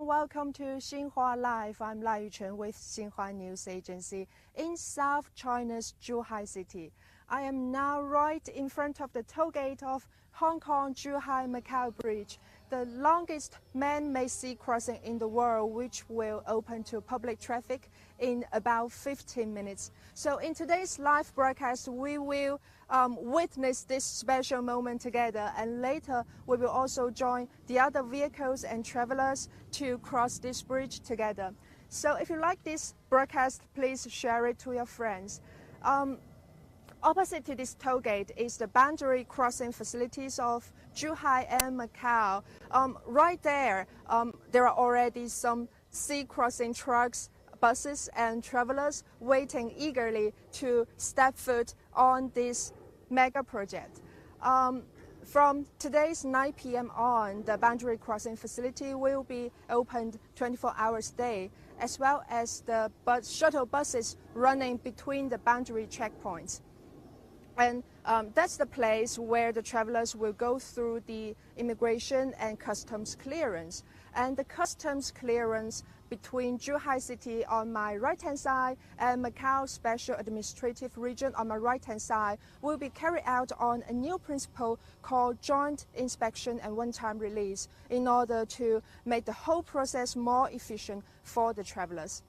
Welcome to Xinhua Live. I'm Lai Yuchen with Xinhua News Agency in South China's Zhuhai City. I am now right in front of the toll gate of Hong Kong-Zhuhai-Macau Bridge, the longest man-made sea crossing in the world, which will open to public traffic in about 15 minutes. So in today's live broadcast, we will witness this special moment together, and later we will also join the other vehicles and travelers to cross this bridge together. So if you like this broadcast, please share it to your friends. Opposite to this toll gate is the boundary crossing facilities of Zhuhai and Macau. Right there, there are already some sea crossing trucks, buses and travelers waiting eagerly to step foot on this mega project. From today's 9 p.m. on, the boundary crossing facility will be opened 24 hours a day, as well as the shuttle buses running between the boundary checkpoints. And that's the place where the travelers will go through the immigration and customs clearance. And the customs clearance between Zhuhai City on my right-hand side and Macau Special Administrative Region on my right-hand side will be carried out on a new principle called joint inspection and one-time release in order to make the whole process more efficient for the travelers.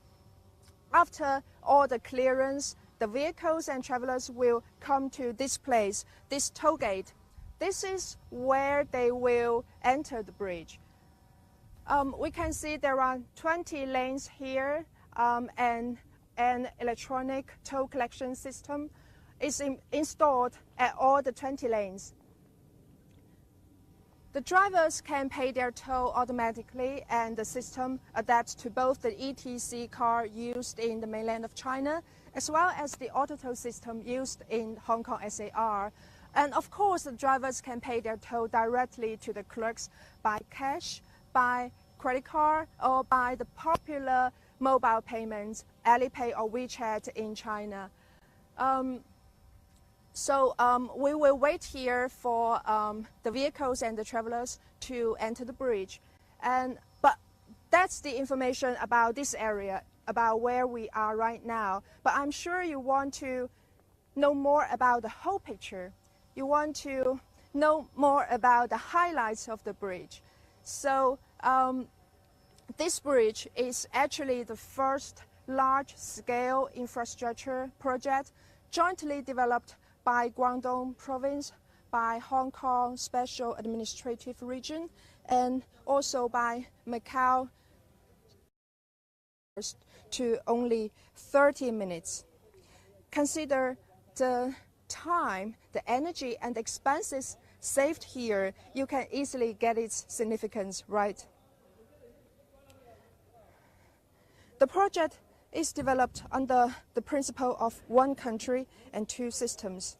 After all the clearance, the vehicles and travelers will come to this place, this toll gate. This is where they will enter the bridge. We can see there are 20 lanes here, and an electronic toll collection system is installed at all the 20 lanes. The drivers can pay their toll automatically, and the system adapts to both the ETC card used in the mainland of China as well as the auto toll system used in Hong Kong SAR. And of course, the drivers can pay their toll directly to the clerks by cash, by credit card, or by the popular mobile payments, Alipay or WeChat in China. We will wait here for the vehicles and the travelers to enter the bridge. But that's the information about this area, about where we are right now. But I'm sure you want to know more about the whole picture. You want to know more about the highlights of the bridge. So this bridge is actually the first large-scale infrastructure project jointly developed by Guangdong Province, by Hong Kong Special Administrative Region, and also by Macau to only 30 minutes. Consider the time, the energy, and the expenses saved here. You can easily get its significance, right? The project is developed under the principle of one country and two systems,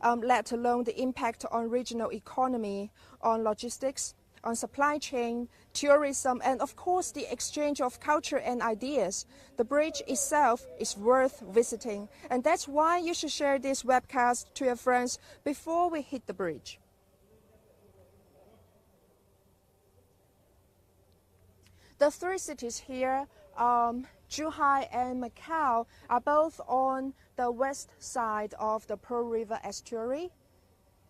let alone the impact on regional economy, on logistics, on supply chain, tourism, and of course the exchange of culture and ideas. The bridge itself is worth visiting, and that's why you should share this webcast to your friends before we hit the bridge. The three cities here, Zhuhai and Macau, are both on the west side of the Pearl River estuary,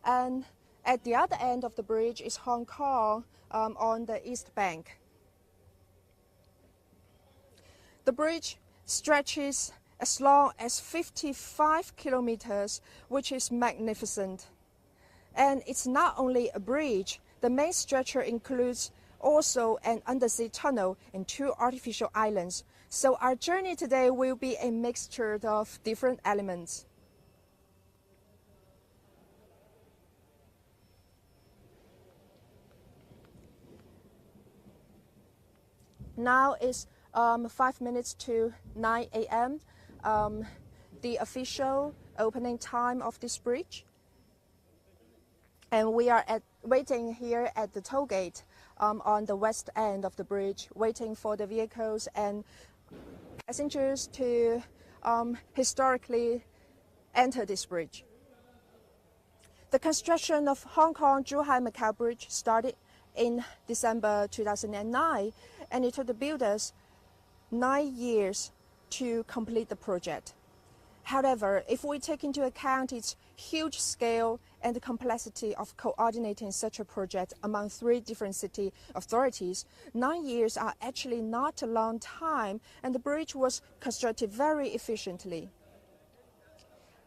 and at the other end of the bridge is Hong Kong on the east bank. The bridge stretches as long as 55 kilometers, which is magnificent. And it's not only a bridge. The main structure includes also an undersea tunnel and two artificial islands. So our journey today will be a mixture of different elements. Now it's 5 minutes to 9 a.m., the official opening time of this bridge. And we are waiting here at the toll gate on the west end of the bridge, waiting for the vehicles and passengers to historically enter this bridge. The construction of Hong Kong-Zhuhai-Macau Bridge started in December 2009, and it took the builders 9 years to complete the project. However, if we take into account its huge scale and the complexity of coordinating such a project among 3 different city authorities, 9 years are actually not a long time, and the bridge was constructed very efficiently.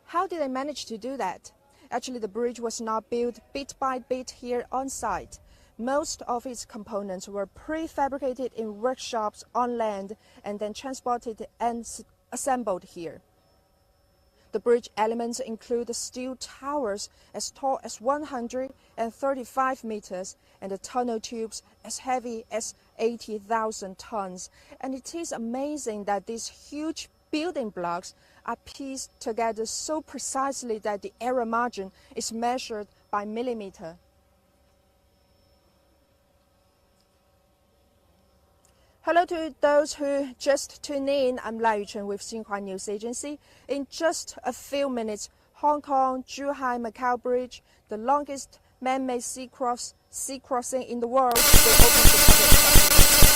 How did they manage to do that? Actually, the bridge was not built bit by bit here on site. Most of its components were prefabricated in workshops on land and then transported and assembled here. The bridge elements include steel towers as tall as 135 meters and the tunnel tubes as heavy as 80,000 tons. And it is amazing that these huge building blocks are pieced together so precisely that the error margin is measured by millimeter. Hello to those who just tuned in. I'm Lai Yuchen with Xinhua News Agency. In just a few minutes, Hong Kong-Zhuhai-Macau Bridge, the longest man-made sea crossing in the world, will open to public.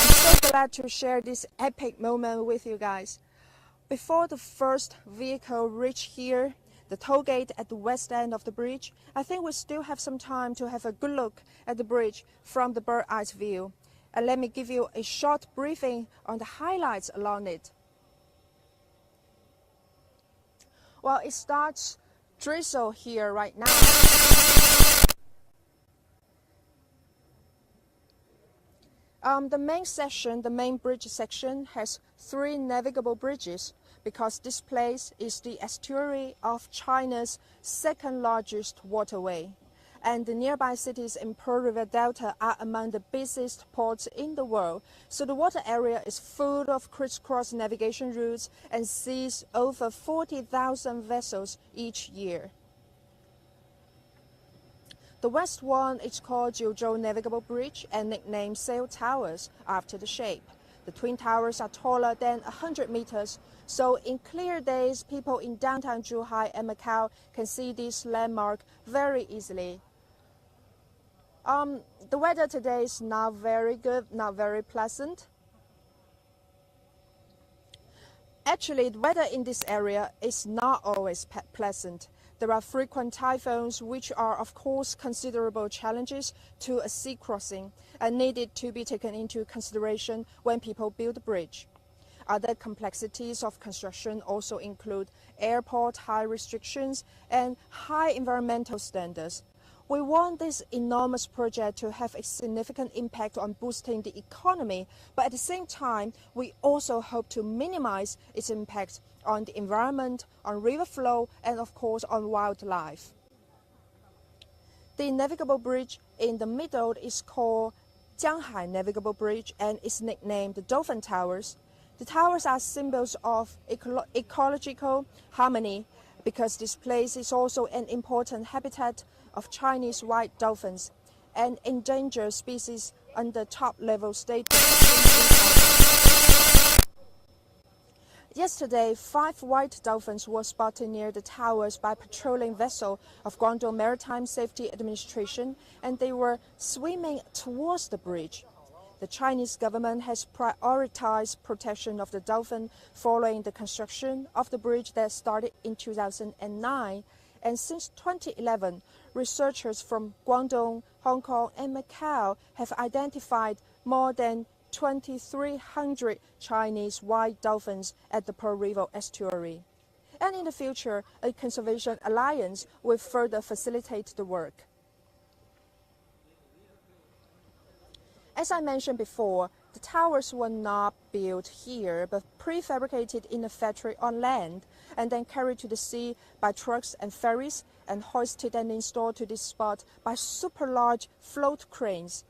I'm so glad to share this epic moment with you guys. Before the first vehicle reach here, the toll gate at the west end of the bridge, I think we still have some time to have a good look at the bridge from the bird's-eye view. And let me give you a short briefing on the highlights along it. Well, it starts drizzle here right now. The main bridge section has 3 navigable bridges because this place is the estuary of China's 2nd largest waterway. And the nearby cities in Pearl River Delta are among the busiest ports in the world. So the water area is full of crisscross navigation routes and sees over 40,000 vessels each year. The west one is called Jiuzhou Navigable Bridge and nicknamed Sail Towers after the shape. The twin towers are taller than 100 meters, so in clear days, people in downtown Zhuhai and Macau can see this landmark very easily. The weather today is not very good, not very pleasant. Actually, the weather in this area is not always pleasant. There are frequent typhoons, which are, of course, considerable challenges to a sea crossing and needed to be taken into consideration when people build a bridge. Other complexities of construction also include airport high restrictions and high environmental standards. We want this enormous project to have a significant impact on boosting the economy, but at the same time, we also hope to minimize its impact on the environment, on river flow, and of course on wildlife. The navigable bridge in the middle is called Jianghai Navigable Bridge and is nicknamed the Dolphin Towers. The towers are symbols of ecological harmony because this place is also an important habitat of Chinese white dolphins, an endangered species under top-level state protection. Yesterday, 5 white dolphins were spotted near the towers by a patrolling vessel of Guangdong Maritime Safety Administration, and they were swimming towards the bridge. The Chinese government has prioritized protection of the dolphin following the construction of the bridge that started in 2009. And since 2011, researchers from Guangdong, Hong Kong, and Macau have identified more than 2,300 Chinese white dolphins at the Pearl River estuary. And in the future, a conservation alliance will further facilitate the work. As I mentioned before, the towers were not built here, but prefabricated in a factory on land, and then carried to the sea by trucks and ferries, and hoisted and installed to this spot by super large float cranes.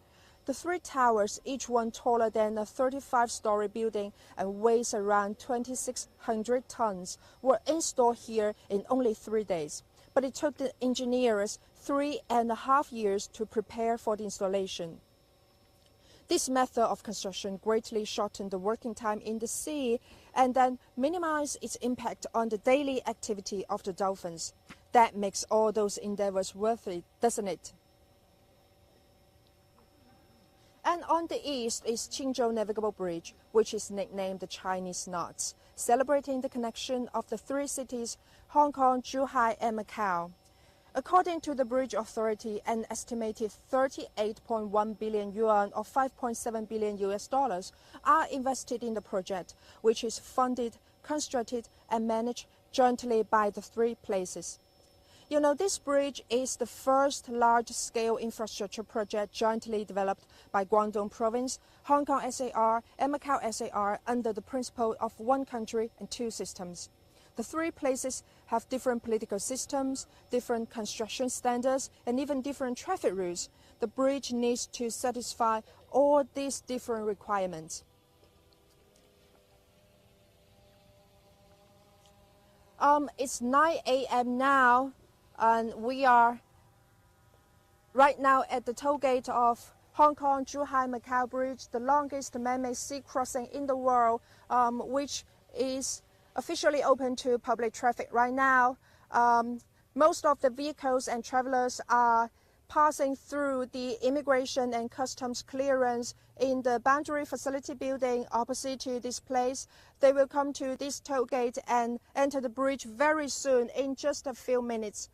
The 3 towers, each one taller than a 35-story building and weighs around 2,600 tons, were installed here in only 3 days. But it took the engineers 3.5 years to prepare for the installation. This method of construction greatly shortened the working time in the sea and then minimized its impact on the daily activity of the dolphins. That makes all those endeavors worth it, doesn't it? on the east is Qingzhou Navigable Bridge, which is nicknamed the Chinese Knots, celebrating the connection of the three cities, Hong Kong, Zhuhai, and Macau. According to the Bridge Authority, an estimated 38.1 billion yuan or $5.7 billion are invested in the project, which is funded, constructed, and managed jointly by the three places. You know, this bridge is the first large-scale infrastructure project jointly developed by Guangdong Province, Hong Kong SAR, and Macau SAR under the principle of one country and two systems. The three places have different political systems, different construction standards, and even different traffic routes. The bridge needs to satisfy all these different requirements. It's 9 a.m. now, and we are right now at the toll gate of Hong Kong Zhuhai Macau Bridge, the longest man-made sea crossing in the world, which is officially open to public traffic right now. Most of the vehicles and travelers are passing through the immigration and customs clearance in the boundary facility building opposite to this place. They will come to this toll gate and enter the bridge very soon, in just a few minutes.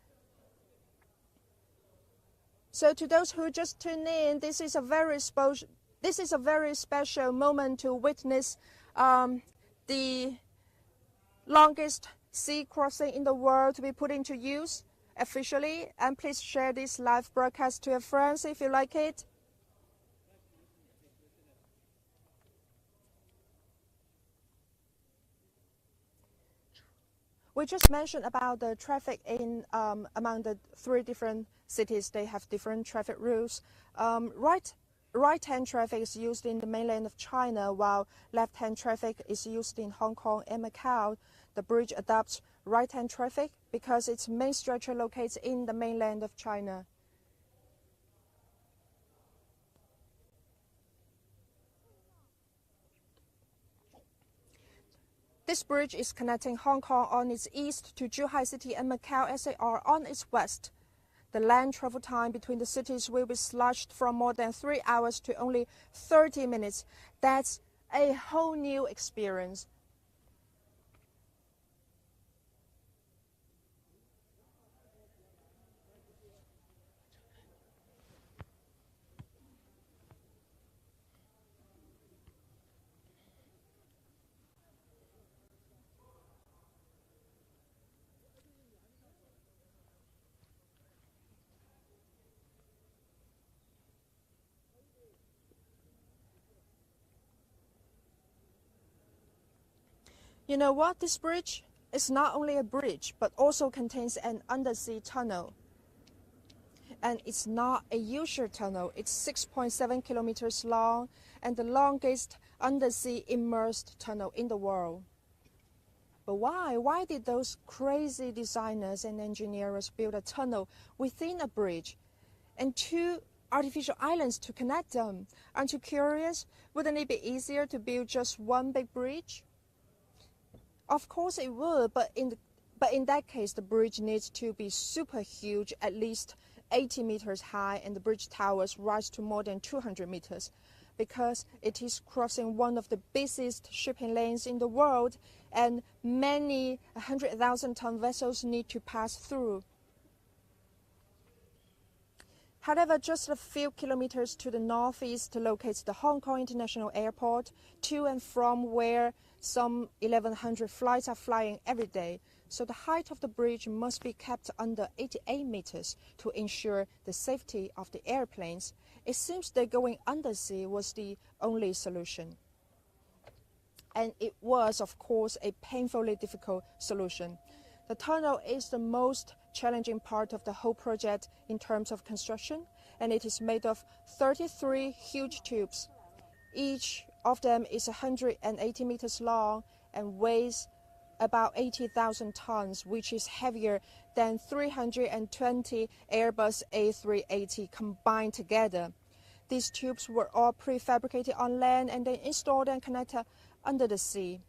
So to those who just tuned in, this is a very special moment to witness the longest sea crossing in the world to be put into use officially. And please share this live broadcast to your friends if you like it. We just mentioned about the traffic in among the three different cities. They have different traffic routes. Right-hand traffic is used in the mainland of China, while left-hand traffic is used in Hong Kong and Macau. The bridge adopts right-hand traffic because its main structure locates in the mainland of China. This bridge is connecting Hong Kong on its east to Zhuhai City and Macau SAR on its west. The land travel time between the cities will be slashed from more than 3 hours to only 30 minutes. That's a whole new experience. You know what? This bridge is not only a bridge, but also contains an undersea tunnel. And it's not a usual tunnel. It's 6.7 kilometers long and the longest undersea immersed tunnel in the world. But why? Why did those crazy designers and engineers build a tunnel within a bridge and two artificial islands to connect them? Aren't you curious? Wouldn't it be easier to build just one big bridge? Of course it would, but in that case, the bridge needs to be super huge, at least 80 meters high, and the bridge towers rise to more than 200 meters, because it is crossing one of the busiest shipping lanes in the world, and many 100,000-ton vessels need to pass through. However, just a few kilometers to the northeast locates the Hong Kong International Airport, to and from where some 1,100 flights are flying every day. So the height of the bridge must be kept under 88 meters to ensure the safety of the airplanes. It seems that going undersea was the only solution. And it was, of course, a painfully difficult solution. The tunnel is the most challenging part of the whole project in terms of construction, and it is made of 33 huge tubes. Each of them is 180 meters long and weighs about 80,000 tons, which is heavier than 320 Airbus A380 combined together. These tubes were all prefabricated on land and then installed and connected under the sea.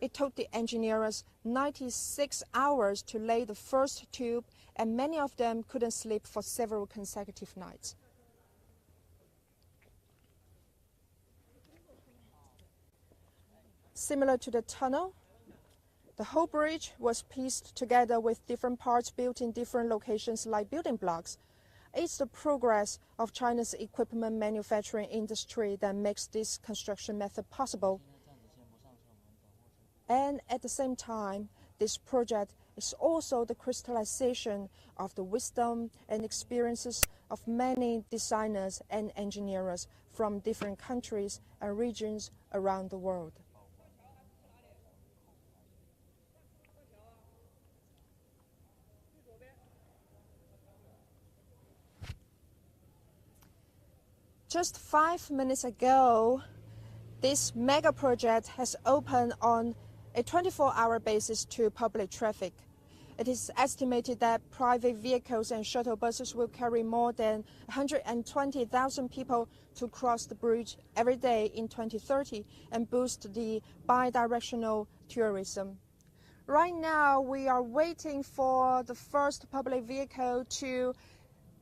It took the engineers 96 hours to lay the first tube, and many of them couldn't sleep for several consecutive nights. Similar to the tunnel, the whole bridge was pieced together with different parts built in different locations like building blocks. It's the progress of China's equipment manufacturing industry that makes this construction method possible. And at the same time, this project is also the crystallization of the wisdom and experiences of many designers and engineers from different countries and regions around the world. Just 5 minutes ago, this mega project has opened on a 24-hour basis to public traffic. It is estimated that private vehicles and shuttle buses will carry more than 120,000 people to cross the bridge every day in 2030 and boost the bi-directional tourism. Right now, we are waiting for the first public vehicle to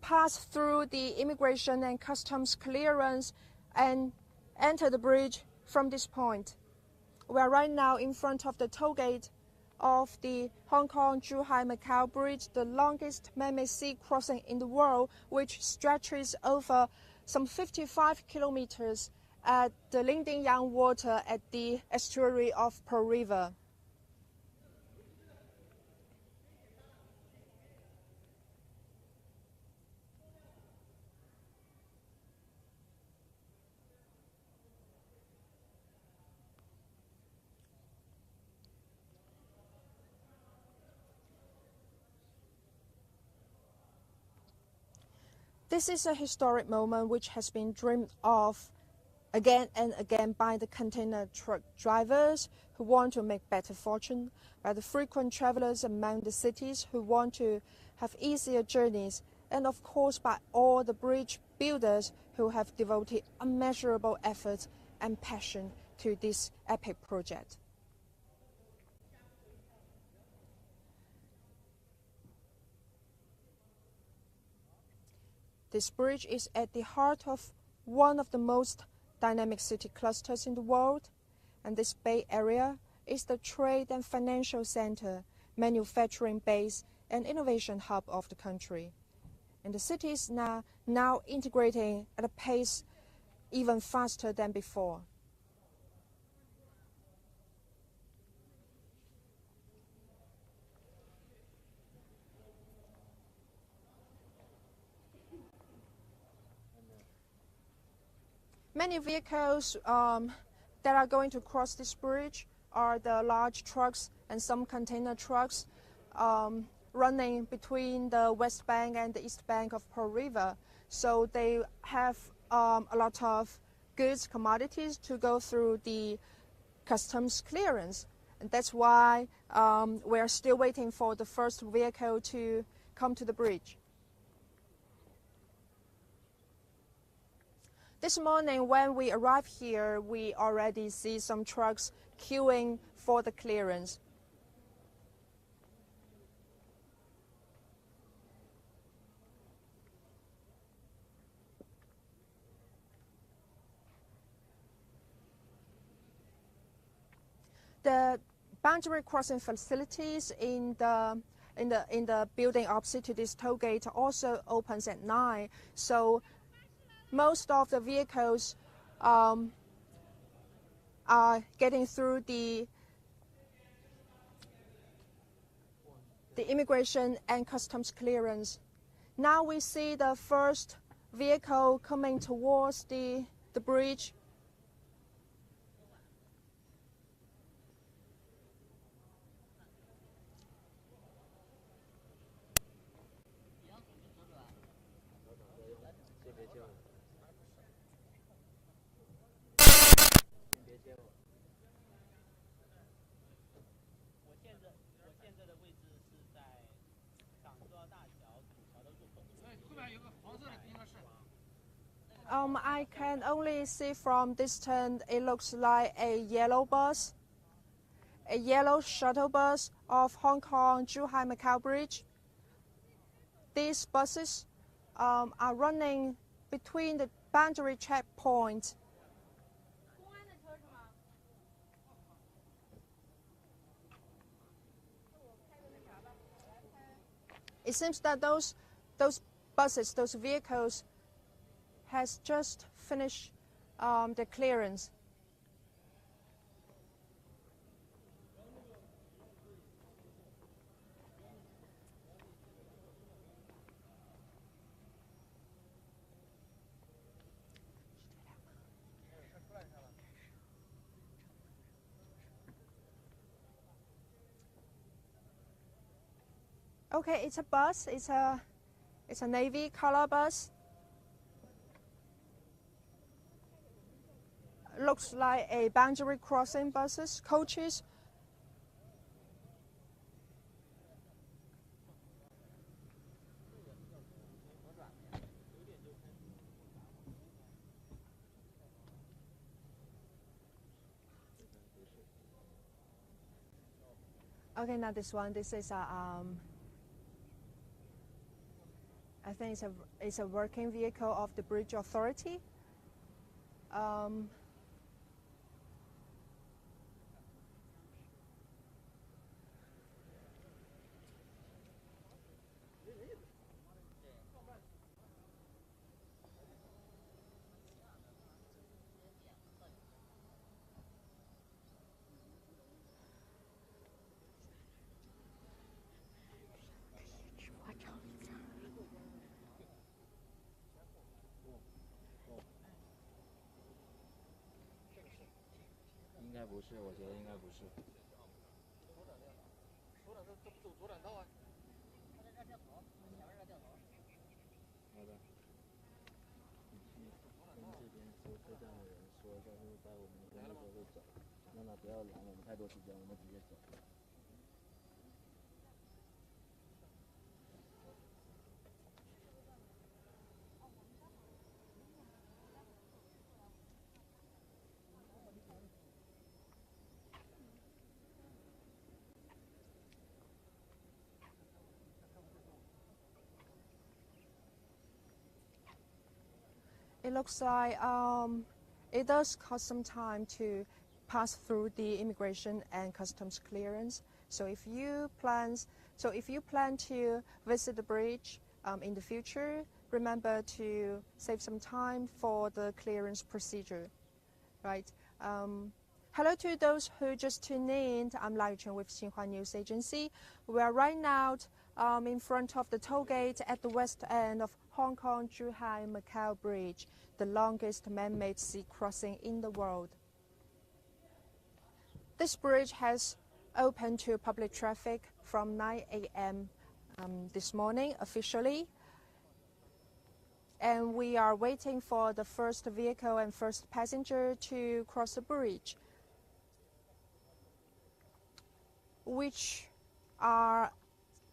pass through the immigration and customs clearance and enter the bridge from this point. We are right now in front of the toll gate of the Hong Kong-Zhuhai-Macau Bridge, the longest man-made sea crossing in the world, which stretches over some 55 kilometers at the Lingdingyang Water at the estuary of Pearl River. This is a historic moment which has been dreamed of again and again by the container truck drivers who want to make better fortune, by the frequent travelers among the cities who want to have easier journeys, and of course by all the bridge builders who have devoted immeasurable effort and passion to this epic project. This bridge is at the heart of one of the most dynamic city clusters in the world, and this Bay Area is the trade and financial center, manufacturing base, and innovation hub of the country. And the city is now integrating at a pace even faster than before. Many vehicles that are going to cross this bridge are the large trucks and some container trucks running between the west bank and the east bank of Pearl River. So they have a lot of goods, commodities to go through the customs clearance. And that's why we are still waiting for the first vehicle to come to the bridge. This morning when we arrived here, we already see some trucks queuing for the clearance. The boundary crossing facilities in the building opposite to this toll gate also opens at 9. So most of the vehicles are getting through the immigration and customs clearance. Now we see the first vehicle coming towards the bridge. I can only see from distance it looks like a yellow bus, a yellow shuttle bus of Hong Kong-Zhuhai-Macau Bridge. These buses are running between the boundary checkpoint. It seems that those buses, those vehicles, has just finished the clearance. Okay, it's a bus. It's a navy color bus. Looks like a boundary crossing buses, coaches. Okay, now this one. This is a I think it's a working vehicle of the Bridge Authority.应该不是，我觉得应该不是。左转道啊。好的。跟这边收车站的人说一下，就是在我们的时候会走，让他不要拦我们太多时间，我们直接走。It looks like it does cost some time to pass through the immigration and customs clearance. So if you plan to visit the bridge in the future, remember to save some time for the clearance procedure, right? Hello to those who just tuned in. I'm Lai Chen with Xinhua News Agency. We are right now in front of the toll gate at the west end of Hong Kong Zhuhai Macau Bridge, the longest man-made sea crossing in the world. This bridge has opened to public traffic from 9 a.m. This morning officially, and we are waiting for the first vehicle and first passenger to cross the bridge, which are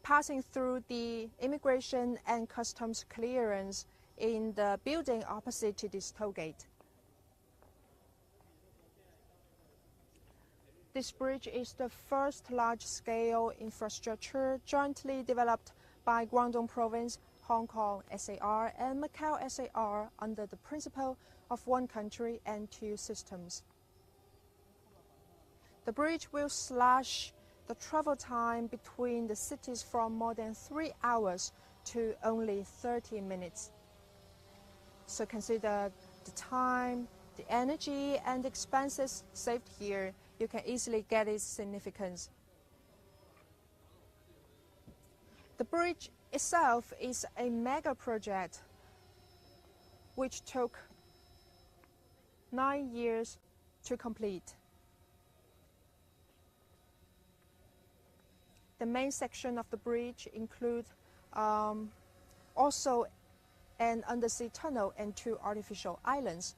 passing through the immigration and customs clearance in the building opposite to this toll gate. This bridge is the first large-scale infrastructure jointly developed by Guangdong Province, Hong Kong SAR, and Macau SAR under the principle of one country and two systems. The bridge will slash the travel time between the cities from more than 3 hours to only 30 minutes. So consider the time, the energy, and the expenses saved here. You can easily get its significance. The bridge itself is a mega project which took 9 years to complete. The main section of the bridge includes also an undersea tunnel and 2 artificial islands.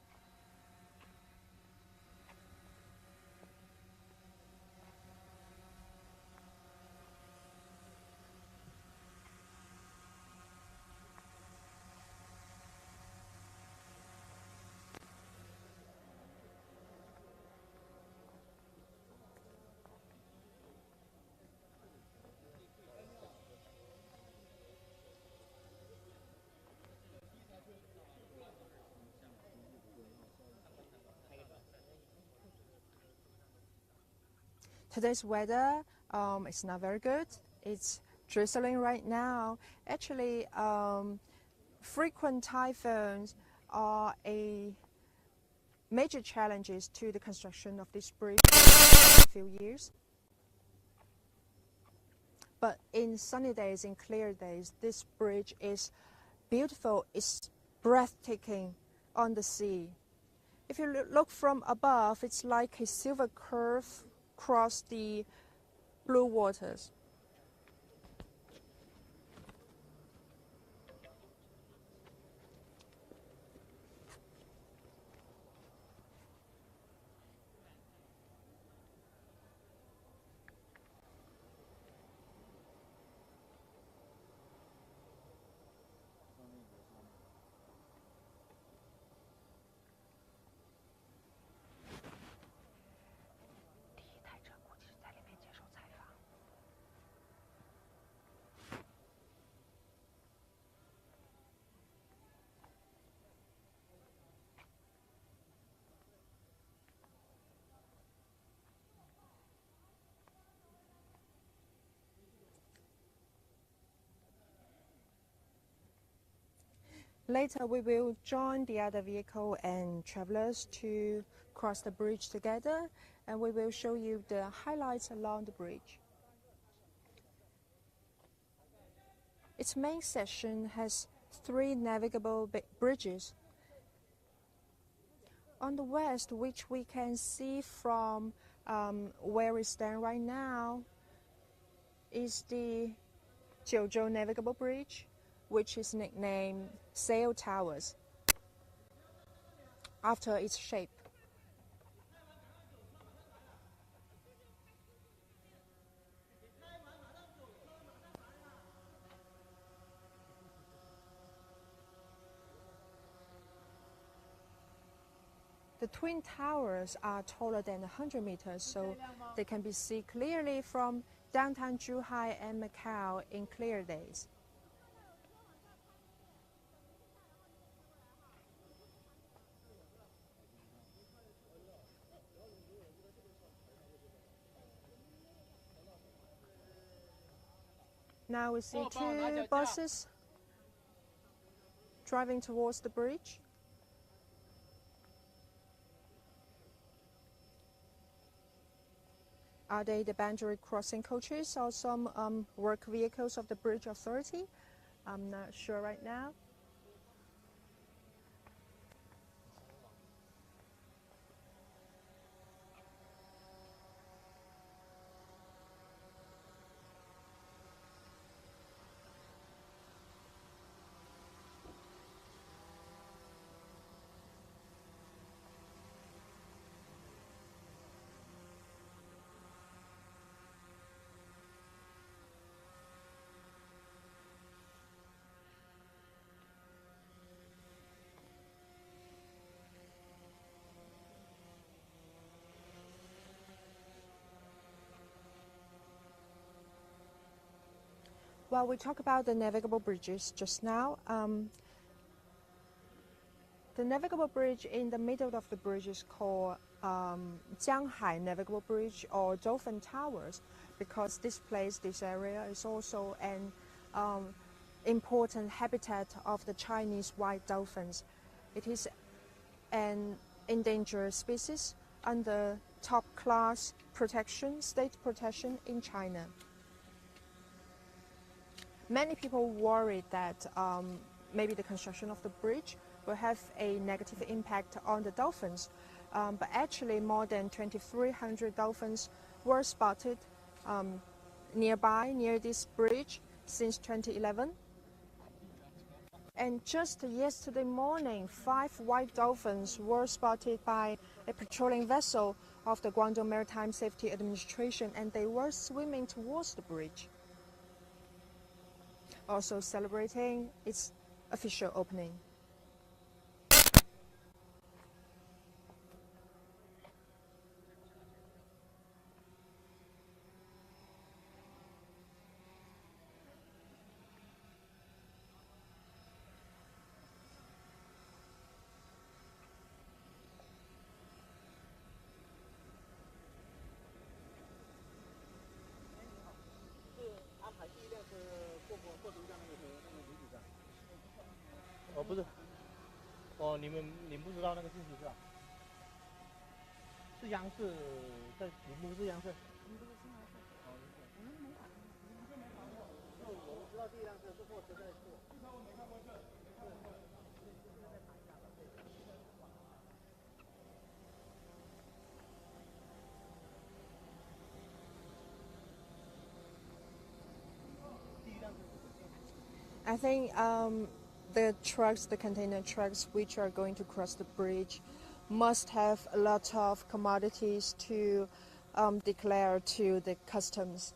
Today's weather is not very good. It's drizzling right now. Actually, frequent typhoons are a major challenges to the construction of this bridge in a few years. But in sunny days, in clear days, this bridge is beautiful, it's breathtaking on the sea. If you look from above, it's like a silver curve across the blue waters. Later, we will join the other vehicle and travelers to cross the bridge together, and we will show you the highlights along the bridge. Its main section has 3 navigable bridges. On the west, which we can see from where we stand right now, is the Jiuzhou Navigable Bridge, which is nicknamed Sail Towers after its shape. The twin towers are taller than 100 meters, so they can be seen clearly from downtown Zhuhai and Macau in clear days. Now we see 2 buses driving towards the bridge. Are they the boundary crossing coaches or some work vehicles of the Bridge Authority? I'm not sure right now. While we talk about the navigable bridges just now, the navigable bridge in the middle of the bridge is called Jianghai Navigable Bridge or Dolphin Towers, because this place, this area, is also an important habitat of the Chinese white dolphins. It is an endangered species under top-class protection, state protection in China. Many people worried that maybe the construction of the bridge will have a negative impact on the dolphins, but actually more than 2,300 dolphins were spotted near this bridge since 2011. And just yesterday morning, 5 white dolphins were spotted by a patrolling vessel of the Guangdong Maritime Safety Administration, and they were swimming towards the bridge, also celebrating its official opening. 哦，不是，哦，你们不知道那个信息是吧？是央视在，你们不是央视？我们不是新华社。哦，我们没访问，你们这没访问。就我们知道第一辆车是货车在做。这车我没看过这，没看过这。I think the trucks, the container trucks which are going to cross the bridge must have a lot of commodities to declare to the customs.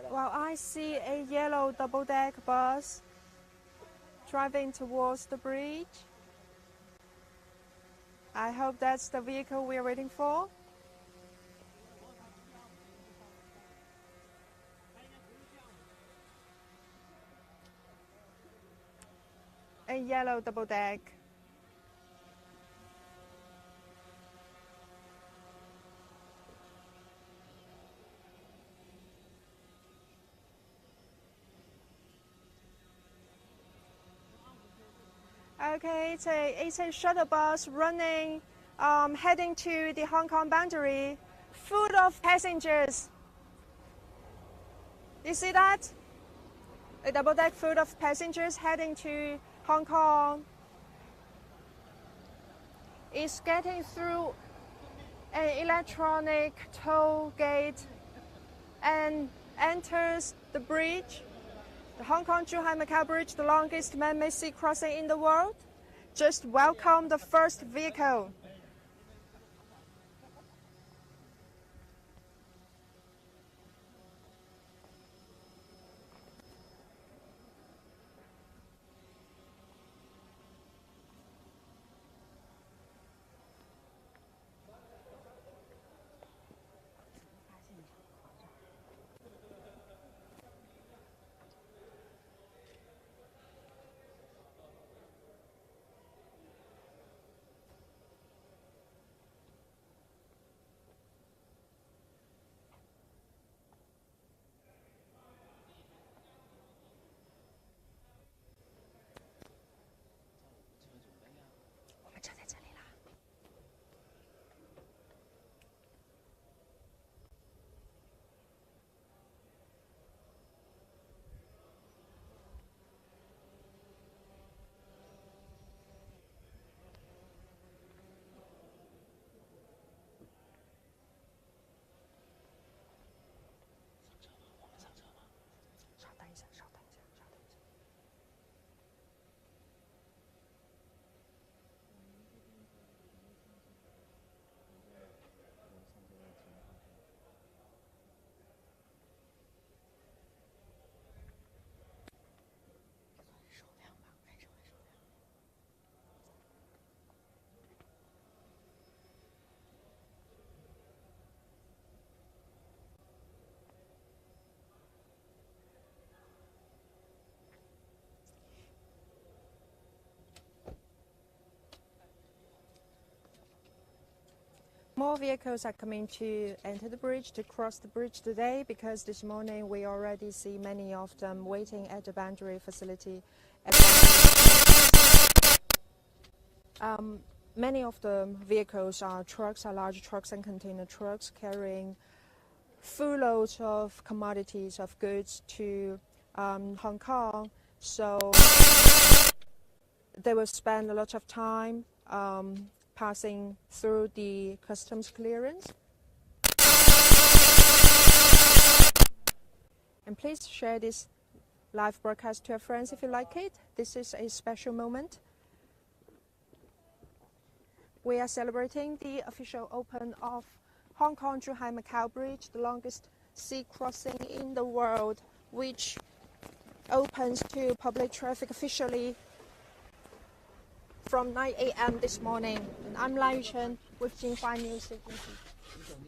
Well, I see a yellow double-deck bus driving towards the bridge. I hope that's the vehicle we're waiting for. A yellow double-deck. Okay, it's a shuttle bus running, heading to the Hong Kong boundary, full of passengers. You see that? A double deck full of passengers heading to Hong Kong. It's getting through an electronic toll gate and enters the bridge. The Hong Kong-Zhuhai-Macau Bridge, the longest man-made sea crossing in the world, just welcomed the first vehicle. More vehicles are coming to enter the bridge, to cross the bridge today, because this morning we already see many of them waiting at the boundary facility. Many of the vehicles are trucks, are large trucks and container trucks carrying full loads of commodities, of goods to Hong Kong. So they will spend a lot of time passing through the customs clearance. And please share this live broadcast to your friends if you like it. This is a special moment. We are celebrating the official open of Hong Kong-Zhuhai-Macau Bridge, the longest sea crossing in the world, which opens to public traffic officially from 9 a.m. this morning. And I'm Lai Yuchen with Jinhua News Agency.